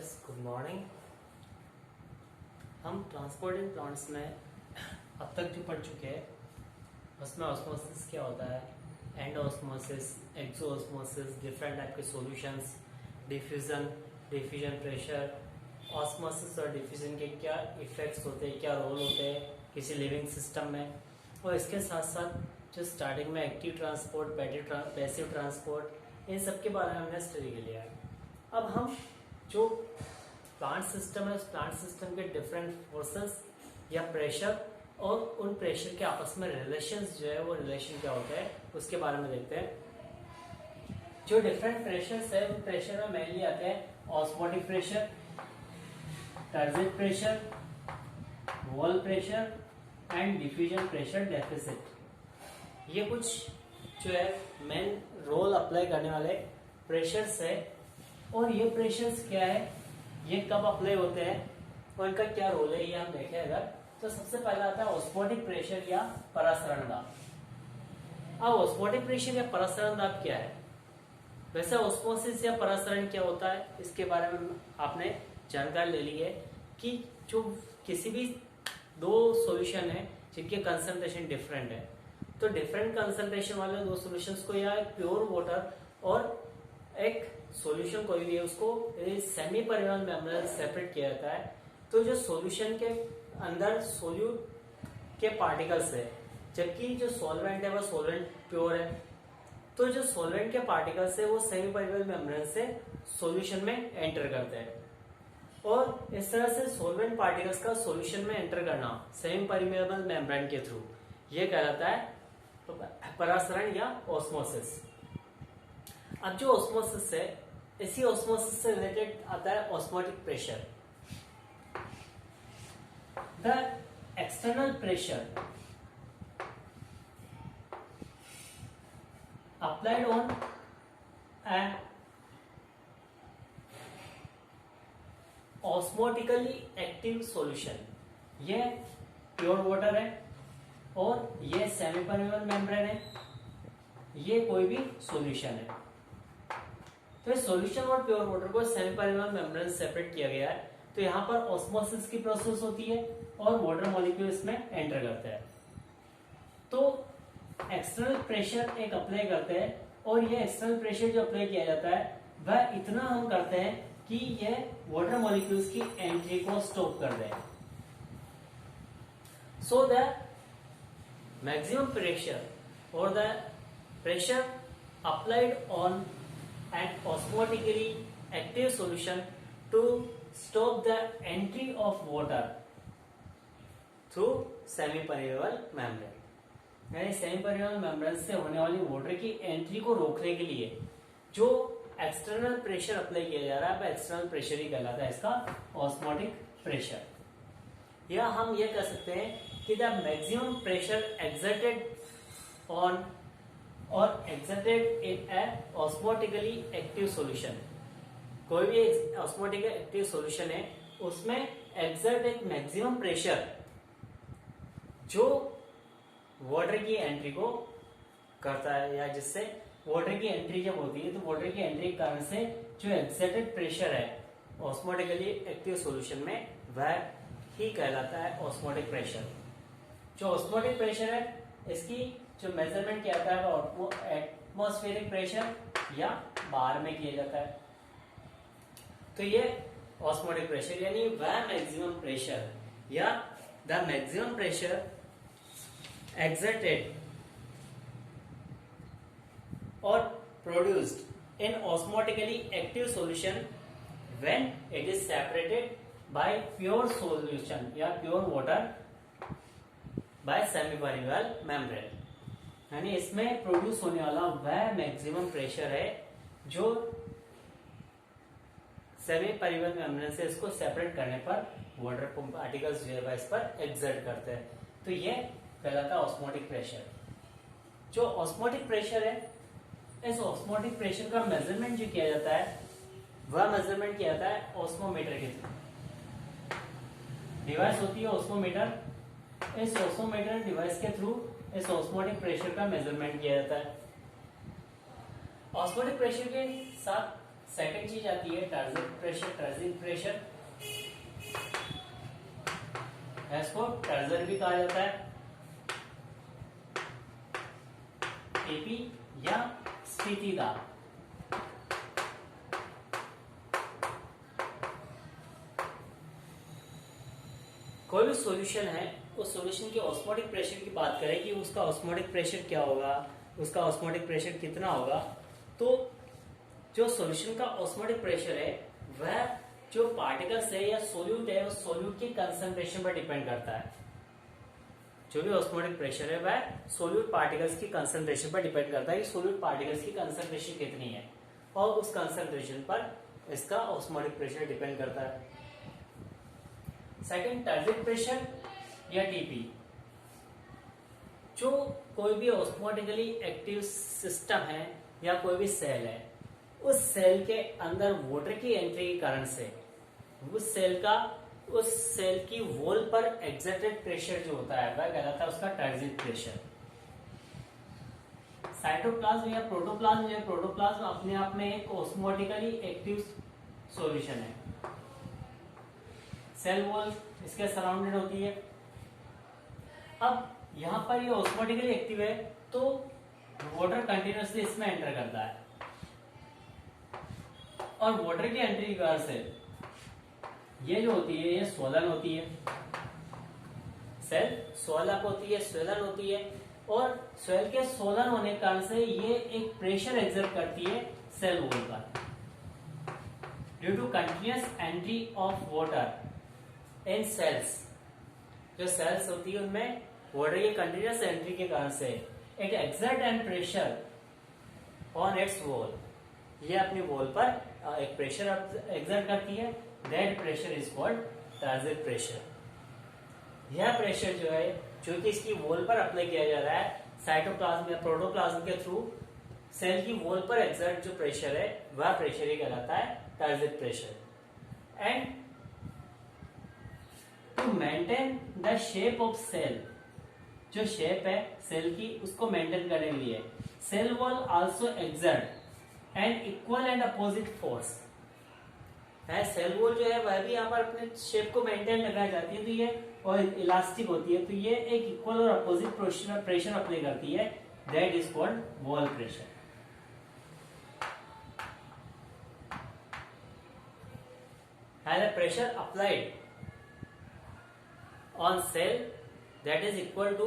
Yes good morning. हम transporting plants में अब तक जो पढ़ चुके हैं उसमें ऑस्मोसिस क्या होता है, and osmosis, exo osmosis, different type के सॉल्यूशंस, डिफ्यूजन प्रेशर, ऑस्मोसिस और डिफ्यूजन के क्या इफेक्ट्स होते हैं, क्या रोल होते हैं किसी लिविंग सिस्टम में। और इसके साथ साथ जो स्टार्टिंग में एक्टिव ट्रांसपोर्ट, पैसिव ट्रांसपोर्ट, इन सब के बारे में हमने स्टडी कर लिया है। अब हम जो प्लांट सिस्टम है उस प्लांट सिस्टम के डिफरेंट फोर्सेस या प्रेशर और उन प्रेशर के आपस में रिलेशंस जो है वो रिलेशन क्या होता है उसके बारे में देखते हैं। जो डिफरेंट प्रेशर्स है उन प्रेशर में मेनली आते हैं osmotic pressure, turgid pressure, wall pressure and diffusion pressure deficit. ये कुछ जो है मेन रोल अप्लाई करने वाले प्रेशर्स है। और ये प्रेशर्स क्या है, ये कब अप्लाई होते हैं और इनका क्या रोल है, ये हम देखें अगर तो सबसे पहला आता है ऑस्मोटिक प्रेशर या परासरण दाब। अब ऑस्मोटिक प्रेशर या परासरण दाब क्या है? वैसे ऑस्मोसिस या परासरण क्या होता है इसके बारे में आपने जानकारी ले ली है कि जो किसी भी दो सॉल्यूशन है जिनके कंसंट्रेशन डिफरेंट है, तो डिफरेंट कंसंट्रेशन वाले दो सॉल्यूशंस को या प्योर वाटर और एक सॉल्यूशन कोई भी है उसको सेमी परमेबल मेम्ब्रेन सेपरेट किया जाता है। तो जो सॉल्यूशन के अंदर सोल्यूट के पार्टिकल्स है जबकि जो सॉल्वेंट है वो सॉल्वेंट प्योर है, तो जो सॉल्वेंट के पार्टिकल्स है वो सेमी परमेबल मेम्ब्रेन से सॉल्यूशन में एंटर करते हैं। और इस तरह से सॉल्वेंट पार्टिकल्स का सॉल्यूशन में एंटर करना सेमी परमेबल मेम्ब्रेन के थ्रू ये कहलाता है परासरण या ऑस्मोसिस। अब जो ऑस्मोसिस है इसी ऑस्मोसिस से रिलेटेड आता है osmotic pressure. The external pressure applied on an osmotically active solution, ये प्योर वाटर है और ये सेमी परमेबल मेम्ब्रेन है, ये कोई भी सॉल्यूशन है। तो इस सॉल्यूशन और प्योर वाटर को सेमी परमेबल मेम्ब्रेन से सेपरेट किया गया है। तो यहाँ पर ऑस्मोसिस की प्रोसेस होती है और वाटर मॉलिक्यूल इसमें एंटर करते हैं। तो एक्सटर्नल प्रेशर एक अप्लाई करते हैं और ये एक्सटर्नल प्रेशर जो अप्लाई किया जाता है वह इतना हम करते हैं कि ये वाटर मॉलिक्यूल्स की एंट्री को स्टॉप कर दे। सो द मैक्सिमम प्रेशर और the pressure applied on and osmotically active solution to stop the entry of water through semi-permeable membrane। यानी सेमी परमेबल मेम्ब्रेन से होने वाली वाटर की एंट्री को रोकने के लिए जो एक्सटर्नल प्रेशर अप्लाई किया जा रहा है वह एक्सटर्नल प्रेशर ही कहलाता है इसका ऑस्मोटिक प्रेशर। या हम ये कह सकते हैं कि the maximum pressure exerted on और एक्सर्टेड इन ए ऑस्मोटिकली एक्टिव सॉल्यूशन। कोई भी ऑस्मोटिकली एक्टिव सॉल्यूशन है उसमें एक्सर्ट एक मैक्सिमम प्रेशर जो वाटर की एंट्री को करता है, या जिससे वाटर की एंट्री जब होती है तो वाटर की एंट्री के कारण से जो एक्सर्टेड प्रेशर है ऑस्मोटिकली एक्टिव सॉल्यूशन में वह ही कहलाता है ऑस्मोटिक प्रेशर। जो ऑस्मोटिक प्रेशर है इसकी जो मेजरमेंट किया जाता है वो एटमॉस्फेरिक प्रेशर या बार में किया जाता है। तो ये ऑस्मोटिक प्रेशर यानी वह मैक्सिमम प्रेशर या द मैक्सिमम प्रेशर एक्सर्टेड और produced in osmotically active solution when it is separated by pure solution या pure water by semi permeable membrane. यानी इसमें प्रोड्यूस होने वाला वह मैक्सिमम प्रेशर है जो सेमी परमेबल मेम्ब्रेन से इसको सेपरेट करने पर वाटर पार्टिकल्स जो है इस पर एक्सर्ट करते हैं। तो ये कहलाता है ऑस्मोटिक प्रेशर। जो ऑस्मोटिक प्रेशर है इस ऑस्मोटिक प्रेशर का मेजरमेंट जो किया जाता है वह मेजरमेंट किया जाता है ऑस्मोमीटर के थ्रू। डिवाइस होती है ऑस्मोमीटर, इस ऑस्मोमीटर डिवाइस के थ्रू इस ऑस्मोटिक प्रेशर का मेजरमेंट किया जाता है। ऑस्मोटिक प्रेशर के साथ सेकंड चीज आती है टर्जिक प्रेशर, टर्जिक प्रेशर, इसको टर्जर भी कहा जाता है, टीपी या स्फीति दाब। कोई भी सॉल्यूशन है, उस सॉल्यूशन के ऑस्मोटिक प्रेशर की बात करें कि उसका ऑस्मोटिक प्रेशर क्या होगा, उसका ऑस्मोटिक प्रेशर कितना होगा, तो जो सॉल्यूशन का ऑस्मोटिक प्रेशर है वह जो पार्टिकल्स है या सोल्यूट है उस सोल्यूट के कंसंट्रेशन पर डिपेंड करता है। जो भी ऑस्मोटिक प्रेशर है वह सोल्यूट पार्टिकल्स की कंसंट्रेशन पर डिपेंड करता है कि सोल्यूट पार्टिकल्स की कंसंट्रेशन कितनी है, और उस कंसंट्रेशन पर इसका ऑस्मोटिक प्रेशर डिपेंड करता है। सेकंड, टर्जिक प्रेशर या टीपी। जो कोई भी ऑस्मोटिकली एक्टिव सिस्टम है या कोई भी सेल है, उस सेल के अंदर वाटर की एंट्री के कारण से उस सेल की वॉल पर एक्सर्टेड प्रेशर जो होता है वह कहलाता है उसका टर्जिक प्रेशर। साइटोप्लाज्म या प्रोटोप्लाज्म अपने आप में एक ऑस्मोटिकली एक्टिव सॉल्यूशन है। सेल वॉल इसके सराउंडेड होती है। अब यहां पर ये ऑस्मोटिकली एक्टिव है तो वाटर कंटिन्यूसली इसमें एंटर करता है, और वाटर की एंट्री के कारण से ये जो होती है ये स्वलन होती है, सेल स्वलअप होती है, स्वेलन होती है, और सेल के स्वलन होने के कारण से ये एक प्रेशर एक्सर्ट करती है सेल वॉल पर। Due to continuous entry of water in cells, जो सेल्स होती है उनमें वाटर की कंटिन्यूअस एंट्री के कारण से it exert and pressure on its wall, ये अपनी वॉल पर एक प्रेशर एक्सर्ट करती है। That pressure is called turgid pressure. यह प्रेशर जो है जो कि इसकी वॉल पर अप्लाई किया जा रहा है साइटोप्लाज्म या प्रोटोप्लाज्म के थ्रू, सेल की वॉल पर एक्सर्ट जो प्रेशर है वह प्रेशर ही कहलाता है turgid pressure. And to maintain the shape of cell, जो शेप है सेल की उसको मेंटेन करने के लिए cell wall also exert and equal and opposite force है। सेल वॉल जो है वह भी यहाँ पर अपने शेप को मेंटेन लगाई जाती है, तो ये और इलास्टिक होती है, तो ये एक इक्वल और अपोजिट प्रेशर अप्लाई करती है। That is called wall pressure. Has a pressure applied on cell that is equal to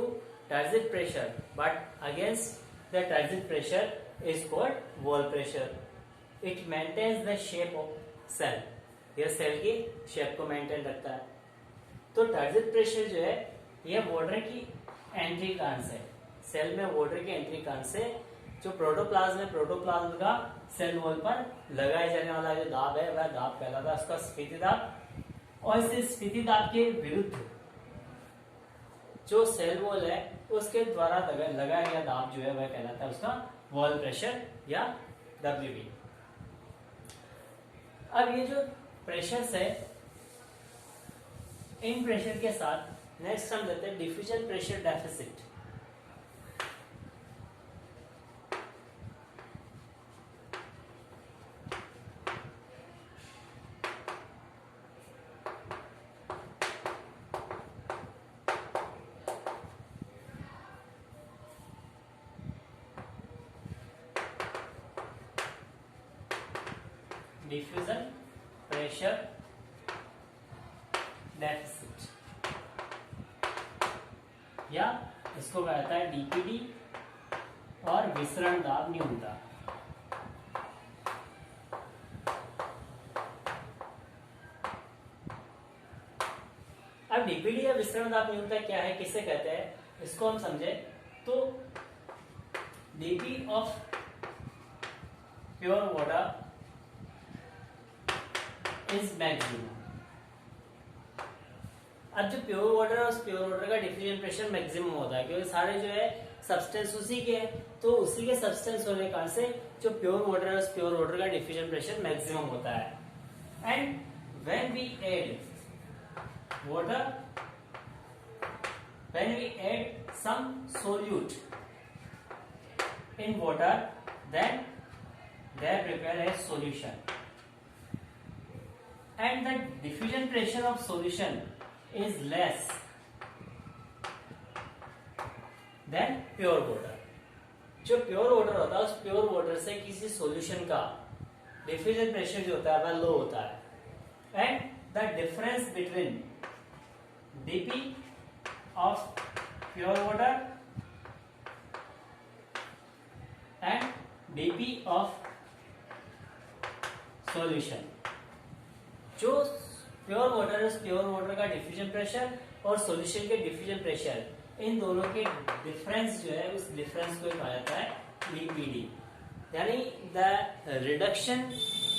turgid pressure, but against the turgid pressure is called wall pressure. It maintains the shape of cell, यह cell की shape को maintain रखता है। तो टर्जिक pressure जो है यह water की एंट्री कारण से, सेल में वाटर की एंट्री कारण से जो प्रोटोप्लाज्म है, प्रोटोप्लाज्म का सेल वॉल पर लगाए जाने वाला जो दाब है वह दाब कहलाता है उसका स्फीति दाब। और इस स्फीति दाब के विरुद्ध जो सेल वॉल है उसके द्वारा लगाया गया दाब जो है वह कहलाता है उसका वॉल प्रेशर या WB। अब ये जो प्रेशर्स है, इन प्रेशर के साथ नेक्स्ट हम लेते हैं diffusion pressure deficit. Diffusion pressure deficit या इसको कहा जाता है DPD और विसरण दाब न्यूनता। अब DPD या विसरण दाब न्यूनता क्या है, किसे कहते हैं, इसको हम समझे तो DP of pure water is maximum. अब जो प्योर वाटर है उस प्योर वाटर का डिफ्यूजन प्रेशर मैक्सिमम होता है, क्योंकि सारे जो है सब्सटेंस उसी के हैं, तो उसी के सब्सटेंस होने के कारण से जो प्योर वाटर है उस प्योर वाटर का डिफ्यूजन प्रेशर मैक्सिमम होता है। And when we add water, when we add some solute in water, then they prepare a solution, and the diffusion pressure of solution is less than pure water. जो pure water होता है उस pure water से किसी solution का diffusion pressure जो होता है वह लो होता है, and the difference between DP of pure water and DP of solution, जो प्योर वाटर है उस प्योर वाटर का डिफ्यूजन प्रेशर और सॉल्यूशन के डिफ्यूजन प्रेशर, इन दोनों के डिफरेंस जो है उस डिफरेंस को कहा जाता है डीपीडी, यानी the reduction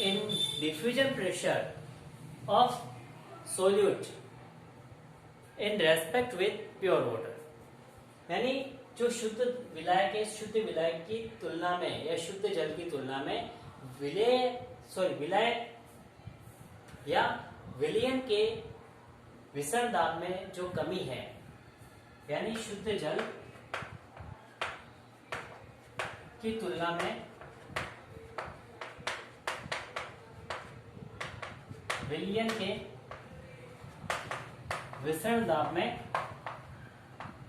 in diffusion pressure of solute in respect with pure water, यानी जो शुद्ध विलायक की तुलना में या शुद्ध जल की तुलना में विलायक या विलयन के विसरण दाब में जो कमी है, यानी शुद्ध जल की तुलना में विलयन के विसरण दाब में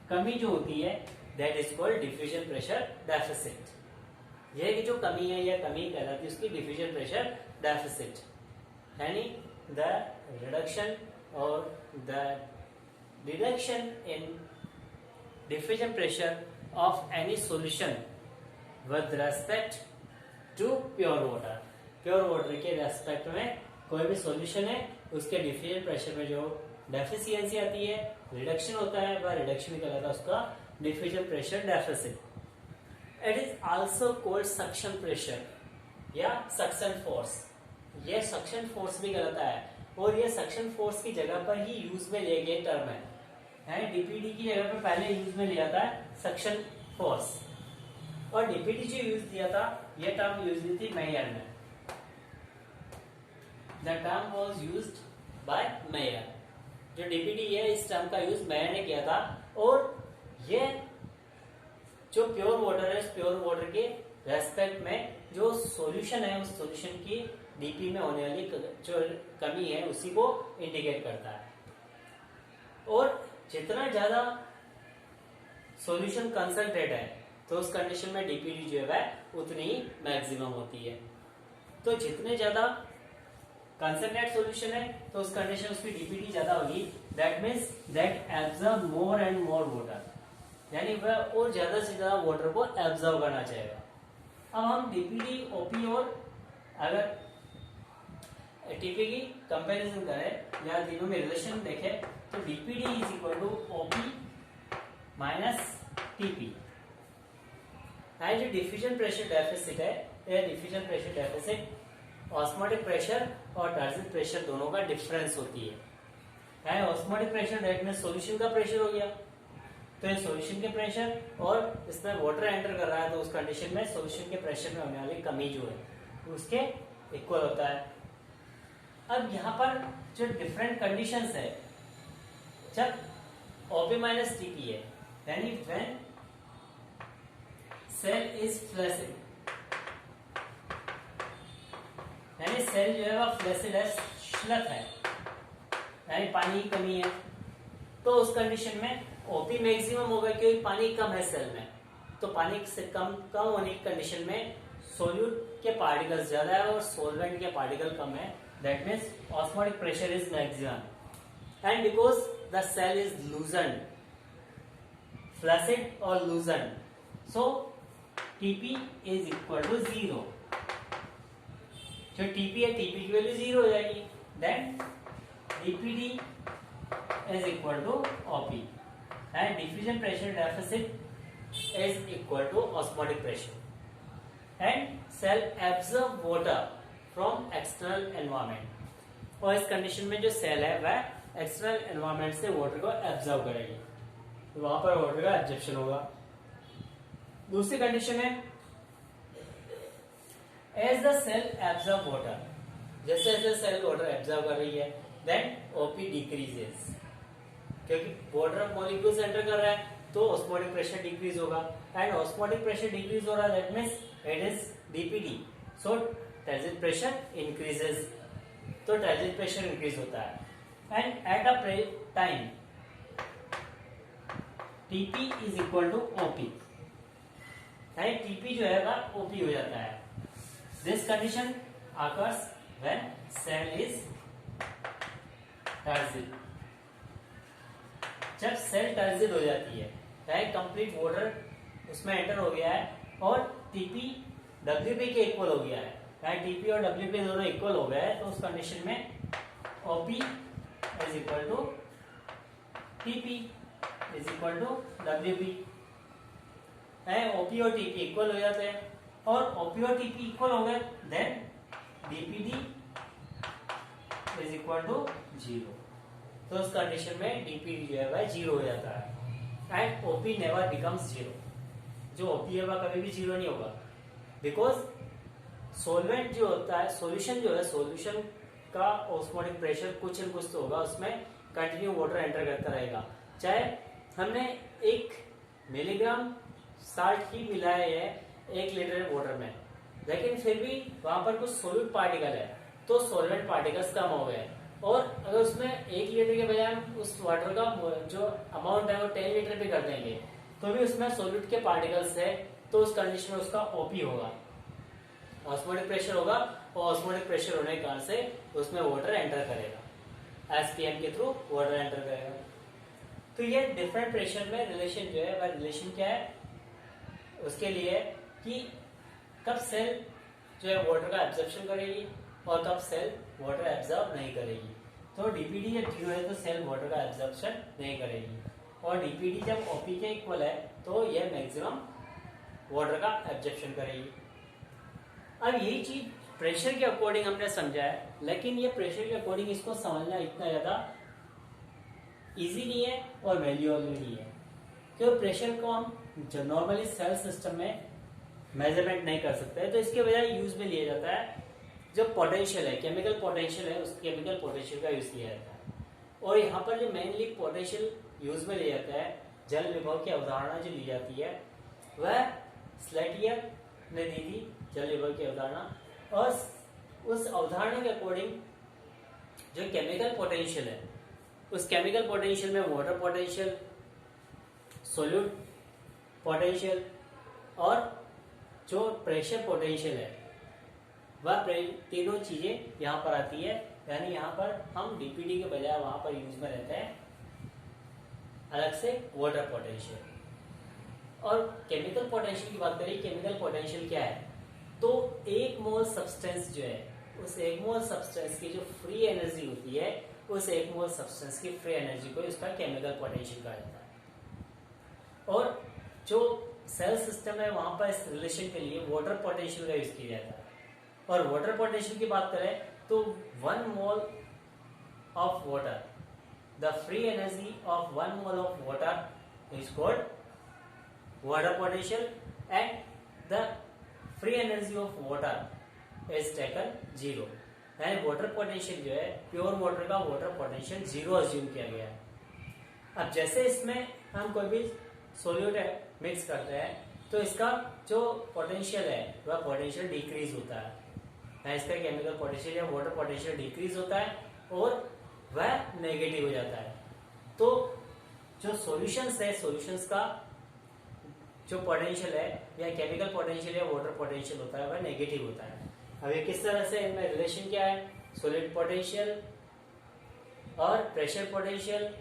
कमी जो होती है that is called diffusion pressure deficit. यह जो कमी है यह कमी कहलाती है उसकी डिफ्यूजन प्रेशर डेफिसिट, यानी द रिडक्शन और the reduction in diffusion pressure of any solution with respect to pure water। Pure water के रेस्पेक्ट में कोई भी सॉल्यूशन है उसके डिफ्यूजन प्रेशर में जो डेफिशिएंसी आती है, रिडक्शन होता है, वह रिडक्शन कहलाता है उसका diffusion pressure deficit. It is also called suction pressure या सक्शन फोर्स। यह सक्शन फोर्स भी कहलाता है और यह सक्शन फोर्स की जगह पर ही यूज में लिए गए टर्म है, डीपीडी की जगह पे पहले यूज में लिया था सक्शन फोर्स, और डीपीडी जो यूज किया था यह टर्म यूज हुई थी मेयर ने। The term was used by mayor. जो डीपीडी है इस टर्म का यूज मेयर ने किया था, और यह जो प्योर वाटर है उस प्योर वाटर के रेस्पेक्ट में जो सॉल्यूशन है उस सॉल्यूशन की डीपी में होने वाली जो कमी है उसी को इंडिकेट करता है। और जितना ज्यादा सॉल्यूशन कंसंट्रेट है तो उस कंडीशन में डीपीडी जो है उतनी ही मैक्सिमम होती है। तो जितने ज्यादा कंसंट्रेट सॉल्यूशन है तो उस कंडीशन उसकी डीपीडी ज्यादा होगी, that means that absorb more and more water, यानी वह और ज्यादा से ज्यादा वाटर को एब्जॉर्ब करना चाहेगा। अब हम डीपीडी, ओपी और अगर टीपी की कंपैरिजन करें या तीनों में रिलेशन देखें तो DPD is equal to OP minus TP. जो डिफ्यूजन प्रेशर डेफिसिट है यह diffusion pressure deficit osmotic pressure और टर्जिट प्रेशर दोनों का डिफरेंस होती है। Osmotic pressure that means solution का प्रेशर हो गया, तो ये सॉल्यूशन के प्रेशर और इसमें वाटर एंटर कर रहा है तो उस कंडीशन में सॉल्यूशन के प्रेशर में होने वाली कमी जो है उसके इक्वल होता है। अब यहाँ पर जो डिफरेंट कंडीशंस है, जब ओपी माइनस टीपी है यानी व्हेन सेल इज फ्लैसिड, यानी सेल जो है वह फ्लैसिड है, श्लथ है, यानी पानी की कमी है, तो उस कंडीशन में ओपी मैक्सिमम होगा क्योंकि पानी कम है सेल में। तो पानी से कम होने की कंडीशन में सोल्यूट के पार्टिकल्स ज्यादा है और सोलवेंट के पार्टिकल कम है, that means osmotic pressure is maximum. And because the cell is loosen, flaccid और loosen, so TP is equal to 0। जो टीपी है टीपी की वैल्यू 0 हो जाएगी, then DPD is equal to OP and diffusion pressure deficit is equal to osmotic pressure and cell absorb water from external environment. और इस condition में जो cell है वह एक्सटर्नल एनवायरमेंट से वाटर को एब्जॉर्ब करेगी, तो वहां पर वाटर का एब्जॉर्प्शन होगा। दूसरी कंडीशन है as the cell absorb water, जैसे जैसे सेल वाटर एब्जॉर्ब कर रही है देन ओपी डिक्रीजेस, क्योंकि वाटर मॉलिक्यूल्स एंटर कर रहा है तो ऑस्मोटिक प्रेशर डिक्रीज होगा, एंड ऑस्मोटिक प्रेशर डिक्रीज हो रहा है that means it is DPD, so transit pressure increases, तो ट्रांजिट प्रेशर इंक्रीज होता है। And at a time TP is equal to OP, TP जो है वह ओपी हो जाता है। This condition occurs when cell is turgid. जब सेल टर्जिड हो जाती है, कंप्लीट वाटर उसमें एंटर हो गया है और टीपी डब्ल्यूपी के इक्वल हो गया है, टीपी और डब्ल्यूपी दोनों इक्वल हो गए हैं, तो उस कंडीशन में OP is equal to TP is equal to WP. OP और टीपी इक्वल हो जाते हैं, और ओपी और टीपी इक्वल हो गए, then DPD is equal to 0। तो उस कंडीशन में डीपीडी जो है वह 0 हो जाता है एंड ओपी नेवर बिकम्स 0। जो ओपी है वह कभी भी 0 नहीं होगा, बिकॉज सोलवेंट जो होता है, सॉल्यूशन जो है, सॉल्यूशन का ऑस्मोटिक प्रेशर कुछ न कुछ तो होगा, उसमें कंटिन्यू वाटर एंटर करता रहेगा। चाहे हमने 1 मिलीग्राम साल्ट ही मिलाया है 1 लीटर वाटर में, लेकिन फिर भी वहां पर कुछ सोल्यूट पार्टिकल है, तो सोलवेंट पार्टिकल्स कम हो गए। और अगर उसमें 1 लीटर के बजाय हम उस वाटर का जो अमाउंट है वो 10 लीटर भी कर देंगे, तो भी उसमें सोल्यूट के पार्टिकल्स है, तो उस कंडीशन में उसका ओपी होगा, ऑस्मोटिक प्रेशर होगा, और ऑस्मोटिक प्रेशर होने के कारण से उसमें वाटर एंटर करेगा, एसपीएम के थ्रू वाटर एंटर करेगा। तो ये डिफरेंट प्रेशर में रिलेशन जो है वह रिलेशन क्या है, उसके लिए कि कब सेल जो है वाटर का एब्जॉर्प्शन करेगी और कब सेल वाटर एब्जॉर्ब नहीं करेगी। तो डीपीडी जब 0 है तो सेल वाटर का एब्जॉर्प्शन नहीं करेगी, और डीपीडी जब ओपी के इक्वल है तो यह मैक्सिमम वाटर का एब्जॉर्प्शन करेगी। अब यही चीज प्रेशर के अकॉर्डिंग हमने समझा है, लेकिन ये प्रेशर के अकॉर्डिंग इसको समझना इतना ज्यादा इजी नहीं है और वैल्यूएबल नहीं है, क्योंकि प्रेशर को हम जो नॉर्मली सेल सिस्टम में मेजरमेंट नहीं कर सकते, तो इसके बजाय यूज में लिया जाता है जो पोटेंशियल है, केमिकल पोटेंशियल है, उस केमिकल पोटेंशियल का यूज किया जाता है। और यहाँ पर जो मेनली पोटेंशियल यूज में लिया जाता है, जल विभव की अवधारणा जो ली जाती है वह स्लेटियर ने दी थी, जल विभव की अवधारणा, और उस अवधारणा के अकॉर्डिंग जो केमिकल पोटेंशियल है, उस केमिकल पोटेंशियल में वाटर पोटेंशियल, सोल्यूट पोटेंशियल और जो प्रेशर पोटेंशियल है, वह तीनों चीजें यहाँ पर आती है। यानी यहाँ पर हम डीपीडी के बजाय वहां पर यूज में रहता है अलग से वाटर पोटेंशियल। और केमिकल पोटेंशियल की बात करें, केमिकल पोटेंशियल क्या है, तो 1 मोल सब्सटेंस जो है, उस 1 मोल सब्सटेंस की जो फ्री एनर्जी होती है, उस 1 मोल सब्सटेंस की फ्री एनर्जी को इसका केमिकल पोटेंशियल कहा जाता है। और जो सेल सिस्टम है वहां पर इस रिलेशन के लिए वाटर पोटेंशियल का यूज किया जाता है। और वाटर पोटेंशियल की बात करें तो 1 mole of water, the free energy of 1 mole of water is called water potential, and the free energy of water is taken 0। यानी वाटर पोटेंशियल जो है, प्योर वाटर का वाटर पोटेंशियल 0 अज्यूम किया गया है। अब जैसे इसमें हम कोई भी सोल्यूट मिक्स करते हैं तो इसका जो पोटेंशियल है वह पोटेंशियल डिक्रीज होता है, इसका केमिकल पोटेंशियल या वाटर पोटेंशियल डिक्रीज होता है और वह नेगेटिव हो जाता है। तो जो सॉल्यूशंस है, सॉल्यूशंस का जो पोटेंशियल है या केमिकल पोटेंशियल या वाटर पोटेंशियल होता है वह नेगेटिव होता है। अब ये किस तरह से इनमें रिलेशन क्या है, सॉलिड पोटेंशियल और प्रेशर पोटेंशियल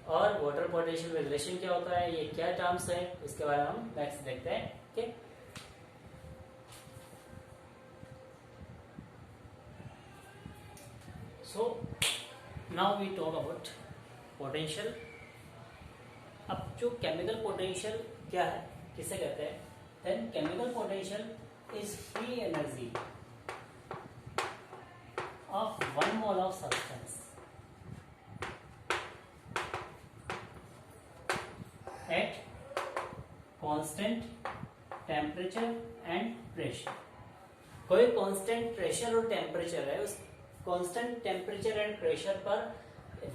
और वाटर पोटेंशियल में रिलेशन क्या होता है, ये क्या टर्म्स है, इसके बारे में हम नेक्स्ट देखते हैं। ठीक, so now we talk about potential. अब जो केमिकल पोटेंशियल क्या है, किसे कहते हैं, then chemical potential is free energy of 1 mole of substance at constant temperature and pressure। कोई कांस्टेंट प्रेशर और टेम्परेचर है, उस कांस्टेंट टेम्परेचर एंड प्रेशर पर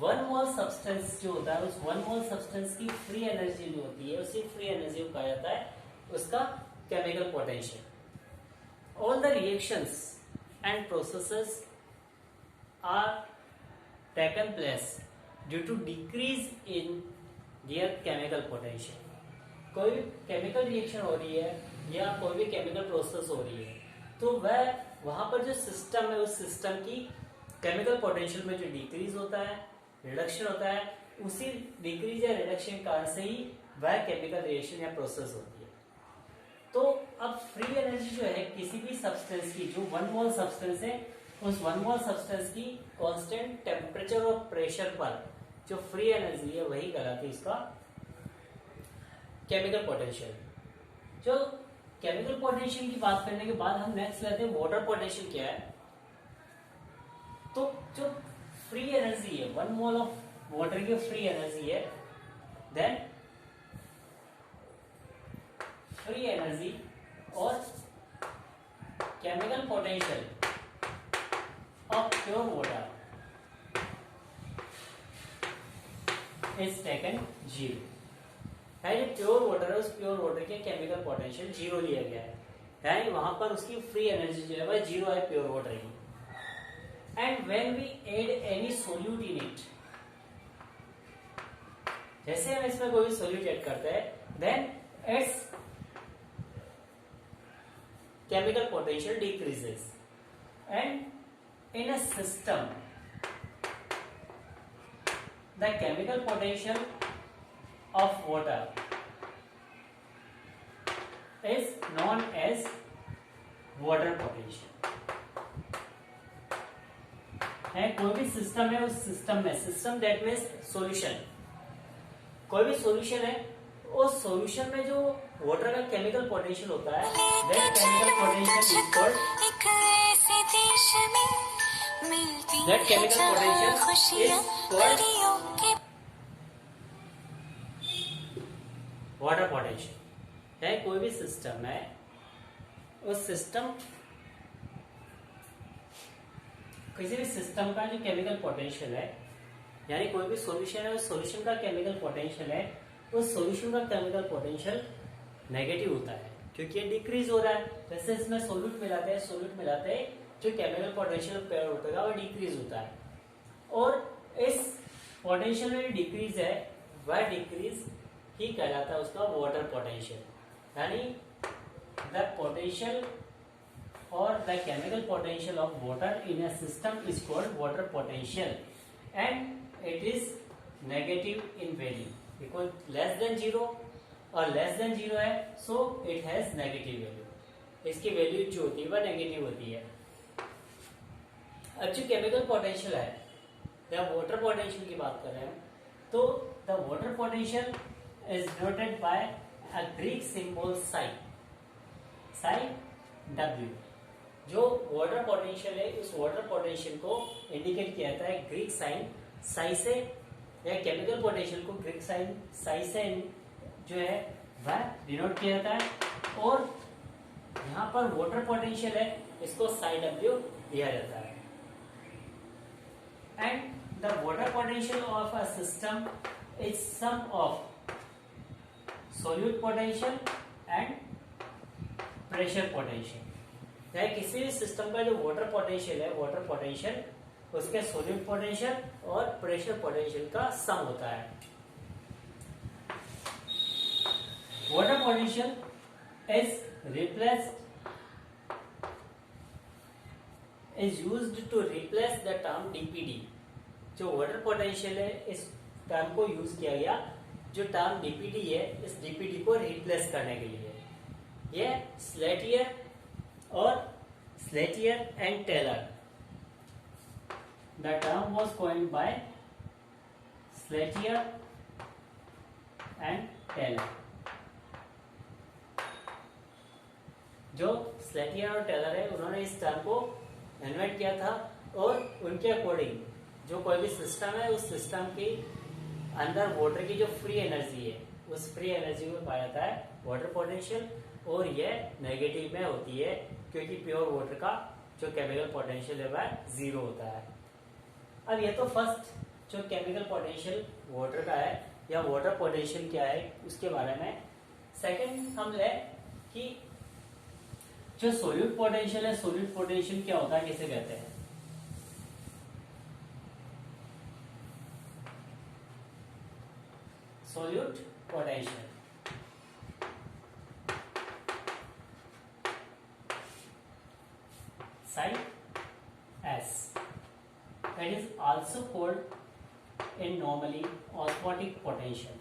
1 मोल सब्सटेंस जो होता है, उस 1 मोल सब्सटेंस की फ्री एनर्जी जो होती है, उसी फ्री एनर्जी को कहा जाता है उसका chemical potential. all the reactions and processes are taken place due to decrease in their chemical potential. कोई केमिकल रिएक्शन हो रही है या कोई भी केमिकल प्रोसेस हो रही है तो वह वहां पर जो सिस्टम है उस सिस्टम की केमिकल पोटेंशियल में जो डिक्रीज होता है, रिडक्शन होता है, उसी डिक्रीज या रिडक्शन के कारण से ही वह केमिकल रिएक्शन या प्रोसेस होती है। तो अब फ्री एनर्जी जो है किसी भी सब्सटेंस की, जो 1 मोल सब्सटेंस है, उस 1 मोल सब्सटेंस की कांस्टेंट टेम्परेचर और प्रेशर पर जो फ्री एनर्जी है वही कहलाती है इसका केमिकल पोटेंशियल। जो केमिकल पोटेंशियल की बात करने के बाद हम नेक्स्ट लेते हैं वाटर पोटेंशियल क्या है। तो जो फ्री एनर्जी है 1 मोल ऑफ वाटर की फ्री एनर्जी है, देन फ्री एनर्जी और chemical potential of pure water is taken 0 है। जो प्योर वाटर है उस प्योर वाटर के केमिकल पोटेंशियल 0 लिया गया है, वहां पर उसकी फ्री एनर्जी जो है वह 0 है प्योर वाटर की। And when we add any solute in it, जैसे हम इसमें कोई सोल्यूट ऐड करते हैं then it's chemical potential decreases, and in a system the chemical potential of water is known as water potential। है कोई भी सिस्टम है, उस सिस्टम में, सिस्टम दैट मीन्स सॉल्यूशन, कोई भी सॉल्यूशन है, उस सॉल्यूशन में जो वाटर का केमिकल पोटेंशियल होता है that chemical potential is called water potential. है कोई भी सिस्टम है, उस सिस्टम, किसी भी सिस्टम का जो केमिकल पोटेंशियल है, यानी कोई भी सॉल्यूशन है, उस सॉल्यूशन का केमिकल पोटेंशियल है, उस सॉल्यूशन का केमिकल पोटेंशियल नेगेटिव होता है क्योंकि ये डिक्रीज हो रहा है। जैसे इसमें सोल्यूट मिलाते हैं जो केमिकल पोटेंशियल पेयर होता है वो डिक्रीज होता है, और इस पोटेंशियल में डिक्रीज है वह डिक्रीज ही कहलाता है उसका वाटर पोटेंशियल। यानी द पोटेंशियल और the chemical potential of water in a system is called water potential and it is negative in value because less than 0 और लेस देन 0 है, so it has negative value. इसकी value जो होती है वह negative होती है। अब जो केमिकल पोटेंशियल है या वाटर पोटेंशियल की बात कर रहे हैं, तो the water potential is denoted by a Greek symbol Sai W। जो वाटर पोटेंशियल है उस वाटर पोटेंशियल को इंडिकेट किया जाता है ग्रीक साइन साई से, या केमिकल पोटेंशियल को ग्रीक साइन साई से जो है वह डिनोट किया जाता है, और यहाँ पर वाटर पोटेंशियल है इसको साई W दिया जाता है। And the water potential of a system is sum of solute potential and pressure potential. या किसी भी सिस्टम का जो वाटर पोटेंशियल है, वाटर पोटेंशियल उसके सोल्यूट पोटेंशियल और प्रेशर पोटेंशियल का सम होता है। Water potential is used to replace the term dpd। जो वाटर पोटेंशियल है इस टर्म को यूज किया गया, जो टर्म dpd है इस dpd को रिप्लेस करने के लिए। ये Slatyer and Taylor, the term was coined by Slatyer and Taylor. जो स्लेटियर और टेलर है उन्होंने इस टर्म को इन्वेंट किया था, और उनके अकॉर्डिंग जो कोई भी सिस्टम है उस सिस्टम के अंदर वाटर की जो फ्री एनर्जी है उस फ्री एनर्जी को पाया जाता है वाटर पोटेंशियल, और यह नेगेटिव में होती है क्योंकि प्योर वाटर का जो केमिकल पोटेंशियल है वह 0 होता है। अब ये तो फर्स्ट जो केमिकल पोटेंशियल वाटर का है या वाटर पोटेंशियल क्या है उसके बारे में। सेकंड हम ले कि जो सोल्यूट पोटेंशियल है, सोल्यूट पोटेंशियल क्या होता है, किसे कहते हैं? Solute potential site S. That is also called in normally osmotic potential.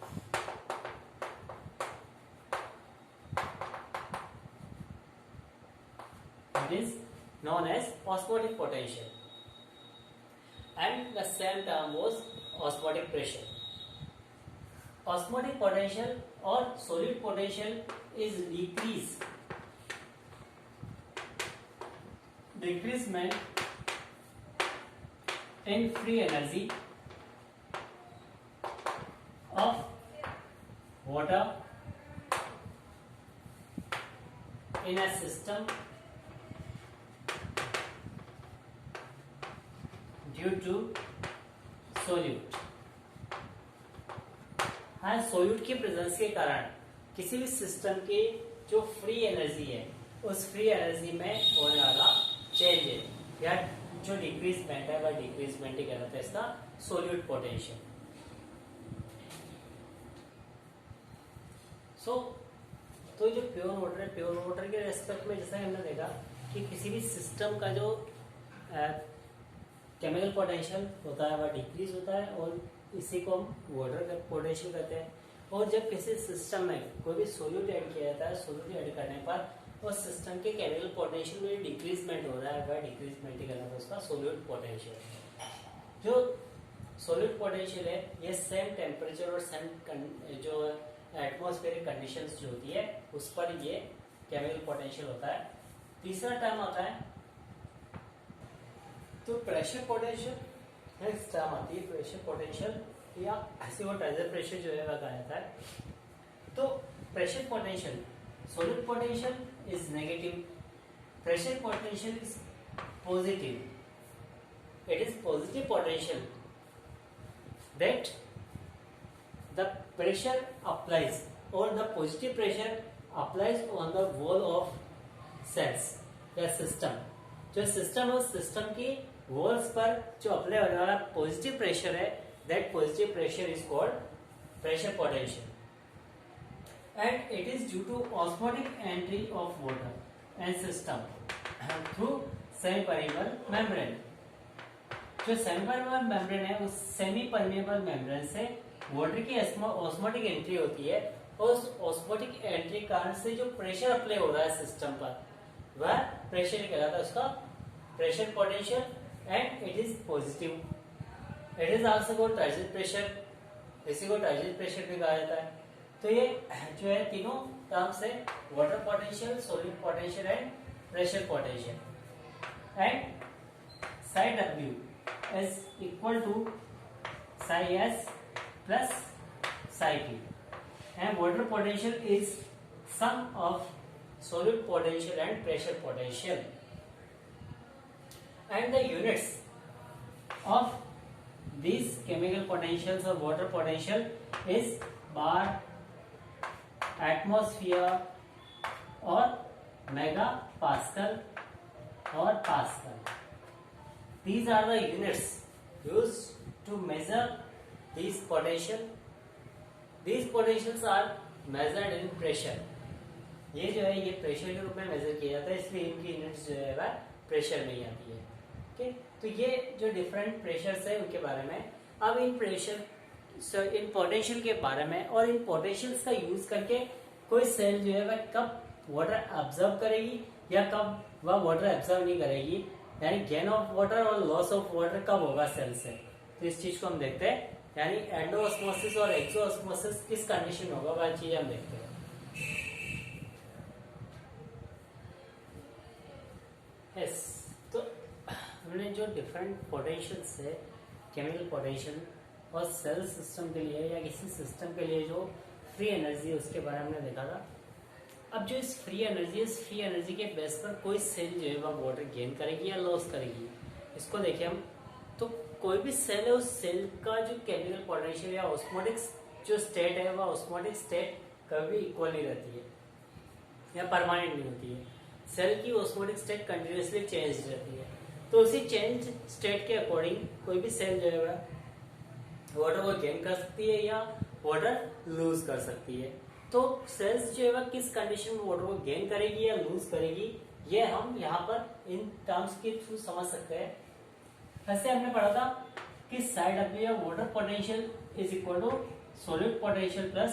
It is known as osmotic potential. And the same term was osmotic pressure. Osmotic potential or solute potential is decreasement in free energy of water in a system due to solute. हाँ, solute की presence के कारण किसी भी system की जो free energy है उस फ्री एनर्जी में होने वाला चेंज है या जो डिक्रीजमेंट है वह डिक्रीजमेंट ही कहलाता है इसका सोल्यूट पोटेंशियल। तो जो प्योर वाटर है, प्योर वाटर के रेस्पेक्ट में जैसा हमने देखा कि किसी भी सिस्टम का जो केमिकल पोटेंशियल होता है वह डिक्रीज होता है और इसी को हम वाटर पोटेंशियल कहते हैं। और जब किसी सिस्टम में कोई भी सोल्यूट ऐड किया जाता है, सोल्यूट ऐड करने पर उस सिस्टम के केमिकल पोटेंशियल में डिक्रीजमेंट हो रहा है, वह डिक्रीजमेंट ही कहलाता है उसका सोल्यूट पोटेंशियल। जो सोल्यूट पोटेंशियल है ये सेम टेम्परेचर और सेम जो एटमॉस्फेरिक कंडीशंस जो होती है उस पर ये केमिकल पोटेंशियल होता है। तीसरा टर्म आता है तो प्रेशर पोटेंशियल, नेक्स्ट टर्म आती है प्रेशर पोटेंशियल या ऐसे वो टाइजर प्रेशर जो है वह कहा जाता है। तो pressure potential, solute potential is negative, pressure potential is positive. It is positive potential that the pressure applies or the positive pressure applies on the wall of cells या सिस्टम. जो system है उस सिस्टम की walls पर जो apply होने वाला positive pressure है, that positive pressure is called pressure potential. And it is due to osmotic entry of water and system through semi-permeable membrane. जो सेमी-परमेबल मेम्ब्रेन है उस सेमी-परमेबल मेम्ब्रेन से वाटर की ऑस्मोटिक एंट्री होती है और उस ऑस्मोटिक एंट्री कारण से जो प्रेशर अप्लाई हो रहा है सिस्टम पर वह प्रेशर कहलाता है उसका pressure potential. And it is positive. It is also called transit pressure, इसी को ट्रांजिट प्रेशर भी कहा जाता है. तो ये जो है तीनों टर्म्स है water potential, solid potential and pressure potential. And side W is equal to psi s plus psi t, and water potential is sum of solid potential and pressure potential. And the units of these chemical potentials or water potential is bar, atmosphere or megapascal or pascal. These are the units used to measure these potential. These potentials are measured in pressure. ये जो है ये pressure के रूप में major किया जाता है, इसलिए इनकी यूनिट्स जो है वह प्रेशर में ही आती है. ओके, तो ये जो डिफरेंट प्रेशर्स है उनके बारे में. अब इन प्रेशर इन पोटेंशियल के बारे में और इन पोटेंशियल्स का यूज करके कोई सेल जो है वह कब वाटर ऑब्जर्व करेगी या कब वह वाटर ऑब्जर्व नहीं करेगी, यानी गेन ऑफ वाटर और लॉस ऑफ वाटर कब होगा सेल से. तो इस चीज को हम देखते हैं, यानी एंडोऑस्मोसिस और एक्सोऑस्मोसिस किस कंडीशन में होगा वह चीज हम देखते हैं. यस, तो हमने जो डिफरेंट पोटेंशियल्स है, केमिकल पोटेंशियल और सेल सिस्टम के लिए या किसी सिस्टम के लिए जो फ्री एनर्जी है उसके बारे में हमने देखा था. अब जो इस फ्री एनर्जी के बेस पर कोई सेल जो है वह वाटर गेन करेगी या लॉस करेगी, इसको देखिए हम. तो कोई भी सेल है उस सेल का जो केमिकल पोटेंशियल या ऑस्मोटिक जो स्टेट है वह ऑस्मोटिक स्टेट कभी इक्वल नहीं रहती है या परमानेंट नहीं होती है. सेल की ऑस्मोटिक स्टेट कंटिन्यूसली चेंज रहती है। तो उसी चेंज स्टेट के अकॉर्डिंग कोई भी सेल जो है वाटर को गेन कर सकती है या वाटर लूज कर सकती है। तो सेल्स जो है किस कंडीशन में वाटर को गेन करेगी या लूज करेगी, ये हम यहाँ पर इन टर्म्स के थ्रू समझ सकते हैं। वैसे हमने पढ़ा था कि साइड डब्ल्यू या water potential is equal to solid potential plus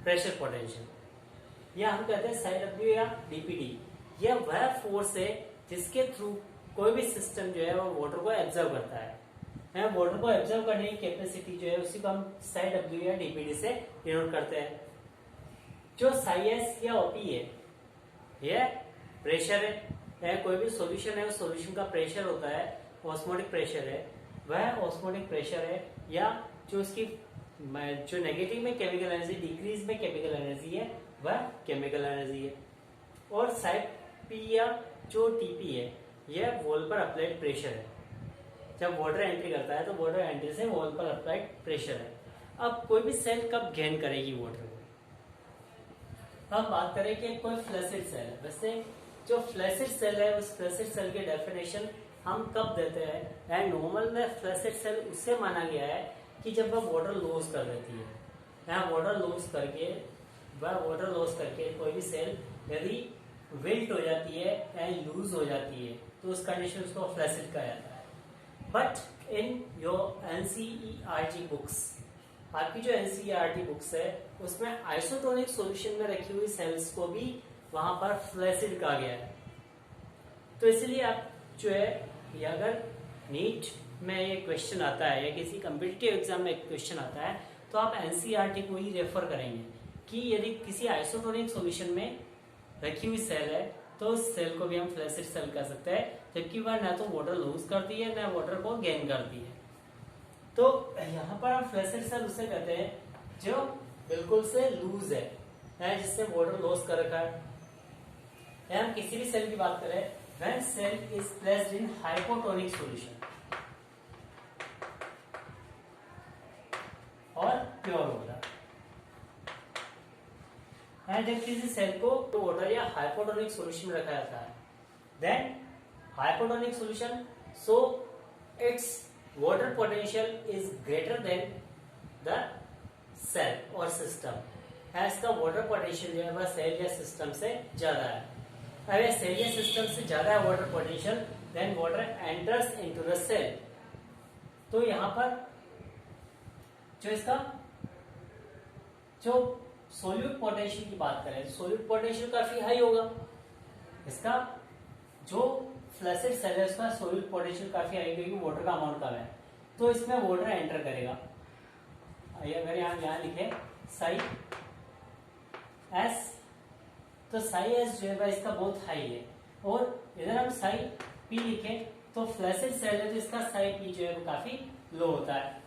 pressure potential. या हम कहते हैं साइड डब्ल्यू या डीपीडी, यह वह फोर्स है जिसके थ्रू कोई भी सिस्टम जो है वो वाटर को एब्जर्व करता है। वाटर को एब्जर्व करने की कैपेसिटी जो है उसी को हम साइड डब्ल्यू या डीपीडी से डिनोट करते हैं। जो साई एस या ओपी है यह प्रेशर है, कोई भी सॉल्यूशन है उस सॉल्यूशन का प्रेशर होता है, ऑस्मोटिक प्रेशर है, वह ऑस्मोटिक प्रेशर है। या जो उसकी जो नेगेटिव में केमिकल एनर्जी, डिक्रीज में केमिकल एनर्जी है, वह केमिकल एनर्जी है। और साइड पी या जो टीपी है यह वॉल पर अप्लाइड प्रेशर है। जब वाटर एंट्री करता है तो वाटर एंट्री से वॉल पर अप्लाइड प्रेशर है। अब कोई भी सेल कब गेन करेगी वाटर को, अब बात करें कि कोई फ्लैसिड सेल है। वैसे जो फ्लैसिड सेल है उस फ्लैसिड सेल की डेफिनेशन हम कब देते हैं, एंड नॉर्मल में फ्लैसिड सेल उससे माना गया है कि जब वह वाटर लॉस कर देती है, वाटर लॉस करके कोई भी सेल यदि विल्ट हो जाती है एंड लूज हो जाती है तो उस कंडीशन उसको फ्लैसिड कहा जाता है। But in your NCERT books, आपकी जो एनसीईआरटी बुक्स है उसमें आइसोटोनिक सॉल्यूशन में रखी हुई सेल्स को भी वहां पर फ्लैसिड कहा गया है। तो इसलिए आप जो है अगर नीट में ये क्वेश्चन आता है या किसी कम्पिटिटिव एग्जाम में क्वेश्चन आता है तो आप एनसीईआरटी को ही रेफर करेंगे कि यदि किसी आइसोटोनिक सॉल्यूशन में रखी हुई सेल है तो उस सेल को भी हम फ्लैसिड सेल कह सकते हैं, जबकि वह ना तो वाटर लूज करती है ना वाटर को गेन करती है। तो यहाँ पर हम फ्लैसिड सेल उसे कहते हैं जो बिल्कुल से लूज है जिससे वाटर लॉस कर रखा है। हम किसी भी सेल की बात करें, when cell is placed in hypotonic solution और प्योर वाटर, जब किसी सेल को वाटर या हाइपोटोनिक सॉल्यूशन में रखा जाता है, then hypotonic solution, so its water potential is greater than the cell और सिस्टम। इसका वाटर पोटेंशियल जो है वह सेल या सिस्टम से ज्यादा है। अगर सेल या सिस्टम से ज्यादा है water potential, then water enters into the cell. तो यहां पर जो इसका जो सोल्यूट पोटेंशियल की बात करें, सोल्यूट पोटेंशियल काफी हाई होगा। इसका जो फ्लैसिड सेल है उसका सोल्यूट पोटेंशियल काफी हाई क्योंकि वाटर का अमाउंट कम है, तो इसमें वाटर एंटर करेगा। अगर यहाँ लिखे साई एस, तो साई एस जो है इसका बहुत हाई है, और इधर हम साई पी लिखे तो फ्लैसिड सेल है तो इसका साई पी जो है वो काफी लो होता है।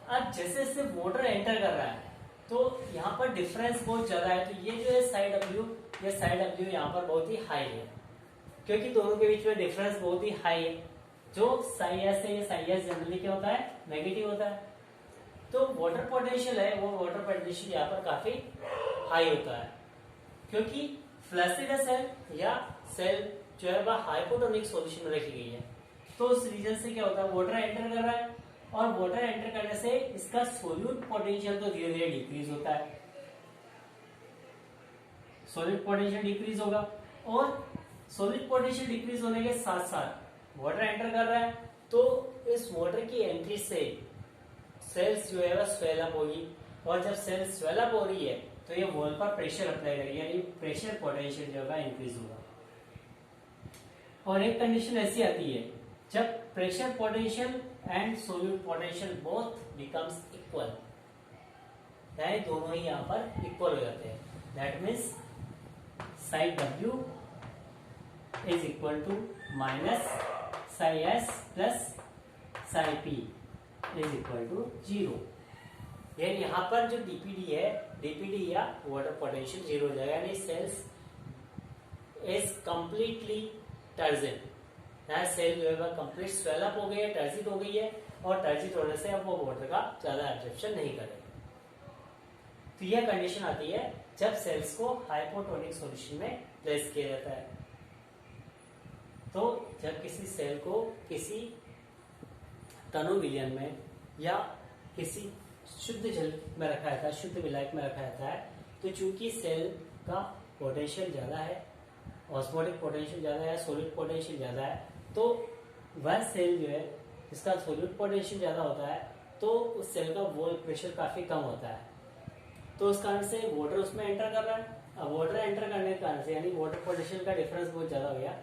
अब जैसे जैसे वाटर एंटर कर रहा है तो यहाँ पर डिफरेंस बहुत ज्यादा है, तो ये जो है साई डब्ल्यू यहाँ पर बहुत ही हाई है क्योंकि दोनों के बीच में डिफरेंस बहुत ही हाई है। जो साई एस है, ये साई एस जनरली क्या होता है, नेगेटिव होता है। तो वाटर पोटेंशियल है वो वाटर पोटेंशियल यहाँ पर काफी हाई होता है क्योंकि फ्लैसिड सेल या सेल जो है वह हाइपोटोनिक सॉल्यूशन में रखी गई है। तो उस रीजन से क्या होता है, वाटर एंटर कर रहा है और वाटर एंटर करने से इसका सोल्यूट पोटेंशियल तो धीरे धीरे डिक्रीज होता है, सोल्यूट पोटेंशियल डिक्रीज होगा, और सोल्यूट पोटेंशियल डिक्रीज होने के साथ साथ वाटर एंटर कर रहा है तो इस वाटर की एंट्री से सेल्स जो है वह स्वेल अप होगी, और जब सेल स्वेल अप हो रही है तो ये वॉल पर प्रेशर अप्लाई करेगी, यानी प्रेशर पोटेंशियल जो है इंक्रीज होगा। और एक कंडीशन ऐसी आती है जब pressure potential and solute potential both becomes equal, यानी दोनों ही यहाँ पर इक्वल हो जाते हैं। That means psi W is equal to minus psi S plus psi P is equal to 0। यानी यहाँ पर जो डीपीडी या वाटर पोटेंशियल 0 हो जाएगा, यानी सेल्स इज कंप्लीटली टर्जिड। यहाँ सेल जो है वह कंप्लीट स्वेल अप हो गई है, टर्जिड हो गई है, और टर्जिड होने से अब वो वाटर का ज्यादा एब्जॉर्प्शन नहीं करेगा। तो यह कंडीशन आती है जब सेल्स को हाइपोटोनिक सॉल्यूशन में प्लेस किया जाता है। तो जब किसी सेल को किसी टर्नोविलियन में या किसी शुद्ध जल में रखा जाता है, शुद्ध विलायक में रखा जाता है, तो चूंकि सेल का पोटेंशियल ज्यादा है, ऑस्मोटिक पोटेंशियल ज्यादा है, सॉलिड पोटेंशियल ज्यादा है, तो वह सेल जो है जिसका सॉलिड पोटेंशियल ज्यादा होता है तो उस सेल का वॉल प्रेशर काफी कम होता है। तो उस कारण से वाटर उसमें एंटर कर रहा है। अब वाटर एंटर करने के कारण से यानी वाटर पोटेंशियल का डिफरेंस बहुत ज्यादा हो गया,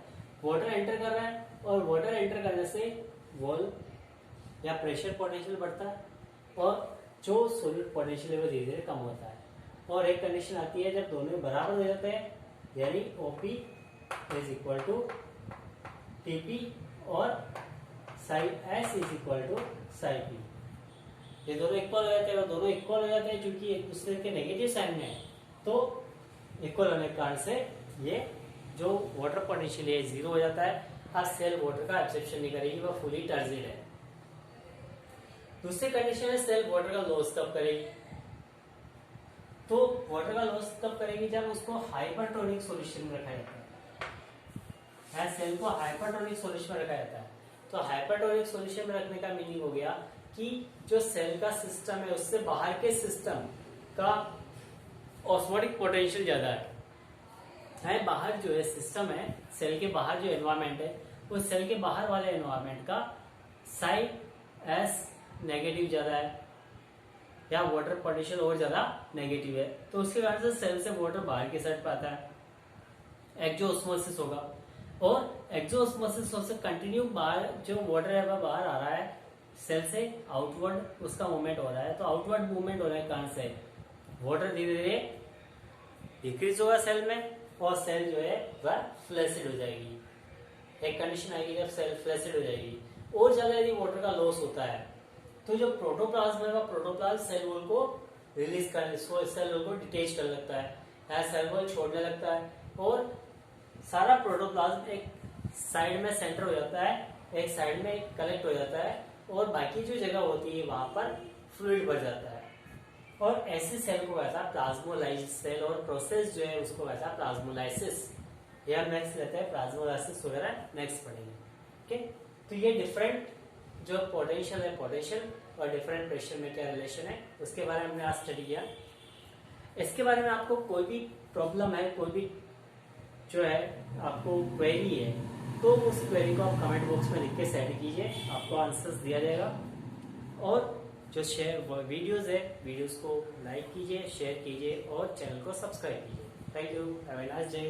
वाटर एंटर कर रहा है और वाटर एंटर करने से वॉल या प्रेशर पोटेंशियल बढ़ता है और जो सॉलिड पोटेंशियल है वो धीरे धीरे कम होता है। और एक कंडीशन आती है जब दोनों बराबर हो जाते हैं, यानी OP is equal to TP और psi s is equal to psi p. ये दोनों इक्वल हो जाते हैं और दोनों इक्वल हो जाते हैं क्योंकि एक दूसरे के नेगेटिव साइन में है, तो इक्वल होने के कारण से ये जो वाटर पोटेंशियल है जीरो हो जाता है। अब सेल वाटर का एब्जॉर्प्शन नहीं करेगी, वह फुली टर्जिड है। दूसरी कंडीशन है सेल वाटर का लॉस कब करेगी। तो वाटर का लॉस कब करेगी जब उसको हाइपरटोनिक सॉल्यूशन में रखा जाता है। सेल को हाइपरटोनिक सॉल्यूशन में रखा जाता है। तो हाइपरटोनिक सॉल्यूशन में रखने का मीनिंग हो गया कि जो सेल का सिस्टम है उससे बाहर के सिस्टम का ऑस्मोटिक पोटेंशियल ज्यादा है। बाहर जो है सिस्टम है, सेल के बाहर जो एनवायरमेंट है, उस सेल के बाहर वाले एनवायरमेंट का साई एस नेगेटिव ज्यादा है या वाटर पोटेंशियल और ज्यादा नेगेटिव है, तो उसके कारण से सेल से वाटर बाहर की साइड पे आता है, एक्सोऑस्मोसिस होगा। और एक्सोऑस्मोसिस से कंटिन्यू बाहर जो वाटर है वह बाहर आ रहा है, सेल से आउटवर्ड उसका मूवमेंट हो रहा है। तो आउटवर्ड मूवमेंट होने के कारण से वाटर धीरे धीरे डिक्रीज होगा सेल में और सेल जो है वह फ्लैसिड हो जाएगी। एक कंडीशन आएगी जब सेल फ्लैसिड हो जाएगी। और ज्यादा यदि वाटर का लॉस होता है तो जो प्रोटोप्लाज्म है वह प्रोटोप्लाज्म सेल वॉल को रिलीज कर, सेल वॉल को डिटेच कर लगता है, सेल वॉल छोड़ने लगता है और सारा प्रोटोप्लाज्म एक साइड में सेंटर हो जाता है, एक साइड में कलेक्ट हो जाता है और बाकी जो जगह होती है वहां पर फ्लूइड भर जाता है। और ऐसे सेल को कहता है प्लाज्मोलाइज्ड सेल और प्रोसेस जो है उसको कहता है प्लाज्मोलाइसिस। यह नेक्स्ट लेते हैं प्लाज्मोलाइसिस वगैरह नेक्स्ट पढ़ेंगे। ओके, तो ये डिफरेंट जो पोटेंशियल है पोटेंशियल और डिफरेंट प्रेशर में क्या रिलेशन है उसके बारे में हमने आज स्टडी किया। इसके बारे में आपको कोई भी प्रॉब्लम है, कोई भी जो है आपको क्वेरी है, तो उस क्वेरी को आप कमेंट बॉक्स में लिख के सेंड कीजिए, आपको आंसर्स दिया जाएगा। और जो शेयर वीडियोस है, वीडियोस को लाइक कीजिए, शेयर कीजिए और चैनल को सब्सक्राइब कीजिए। Thank you, have a nice day.